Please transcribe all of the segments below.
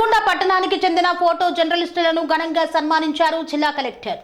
నల్గొండ పట్టణానికి చెందిన ఫోటో జర్నలిస్టులను ఘనంగా సన్మానించారు జిల్లా కలెక్టర్.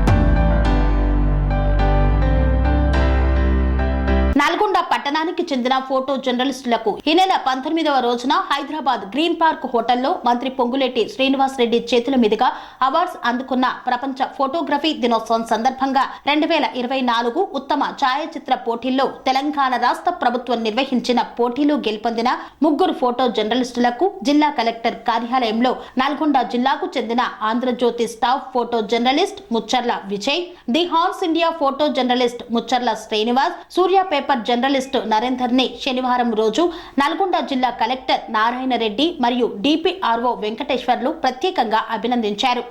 నల్గొండ పట్టణానికి చెందిన ఫోటో జర్నలిస్టులకు ఈ నెల 19వ రోజున హైదరాబాద్ గ్రీన్ పార్క్ హోటల్లో మంత్రి పొంగులేటి శ్రీనివాస్ రెడ్డి చేతుల మీదుగా అవార్డ్స్ అందుకున్న ప్రపంచ ఫోటోగ్రఫీ దినోత్సవం సందర్భంగా 2024 ఉత్తమ ఛాయాచిత్ర పోటీల్లో తెలంగాణ రాష్ట్ర ప్రభుత్వం నిర్వహించిన పోటీలో గెలుపొందిన 3 ఫోటో జర్నలిస్టులకు జిల్లా కలెక్టర్ కార్యాలయంలో నల్గొండ జిల్లాకు చెందిన Andhra Jyothi staff photo journalist Mucherla Vijay, the horse India photo journalist Mucherla Srinivas, Surya paper journalist Narender ని శనివారం రోజు నల్గొండ జిల్లా కలెక్టర్ నారాయణ రెడ్డి మరియు డిపిఆర్ఓ వెంకటేశ్వర్లు ప్రత్యేకంగా అభినందించారు.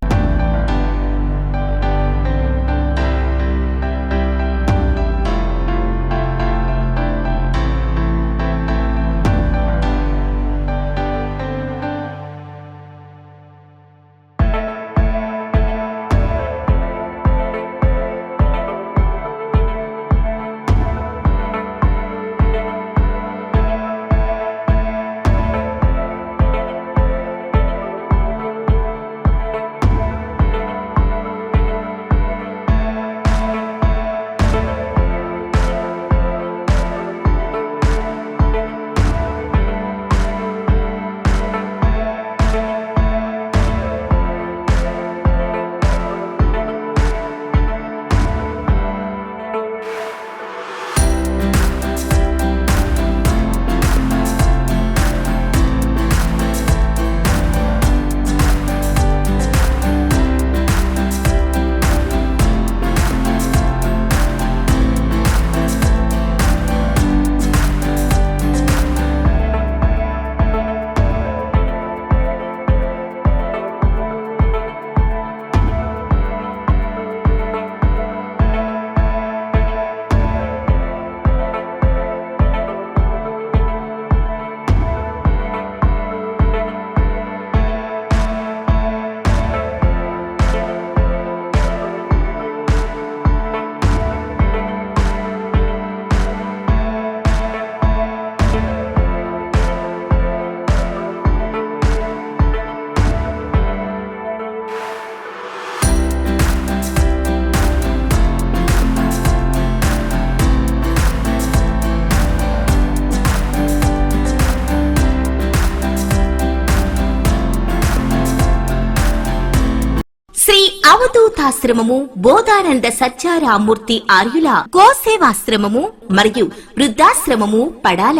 శ్రీ అవధూతాశ్రమము బోధానంద సత్యారామూర్తి ఆర్యుల గోసేవాశ్రమము మరియు వృద్ధాశ్రమము పడాల.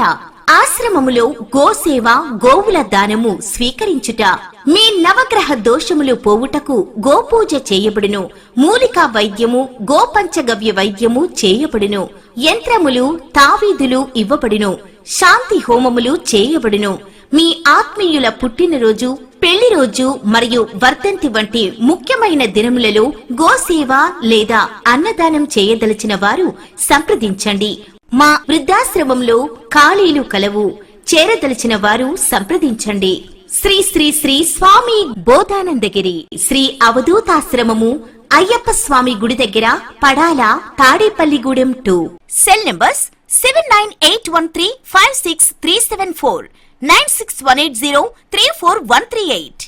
ఆశ్రమములో గోసేవ గోవుల దానము స్వీకరించుట, మీ నవగ్రహ దోషములు పోవుటకు గోపూజ చేయబడును. మూలికా వైద్యము గోపంచగవ్య వైద్యము చేయబడును. యంత్రములు తావీదులు ఇవ్వబడును. శాంతి హోమములు చేయబడును. మీ ఆత్మీయుల పుట్టినరోజు, పెళ్లి రోజు మరియు వర్ధంతి వంటి ముఖ్యమైన దినములలో గోసేవ లేదా అన్నదానం చేయదలిచిన వారు సంప్రదించండి. మా వృద్ధాశ్రమంలో ఖాళీలు కలవు. చేరదలిచిన వారు సంప్రదించండి. శ్రీ శ్రీ శ్రీ స్వామి బోధానందగిరి శ్రీ అవధూతాశ్రమము, అయ్యప్ప స్వామి గుడి దగ్గర, పడాల, తాడేపల్లిగూడెం 2. Cell numbers 7981356374, 96180341138.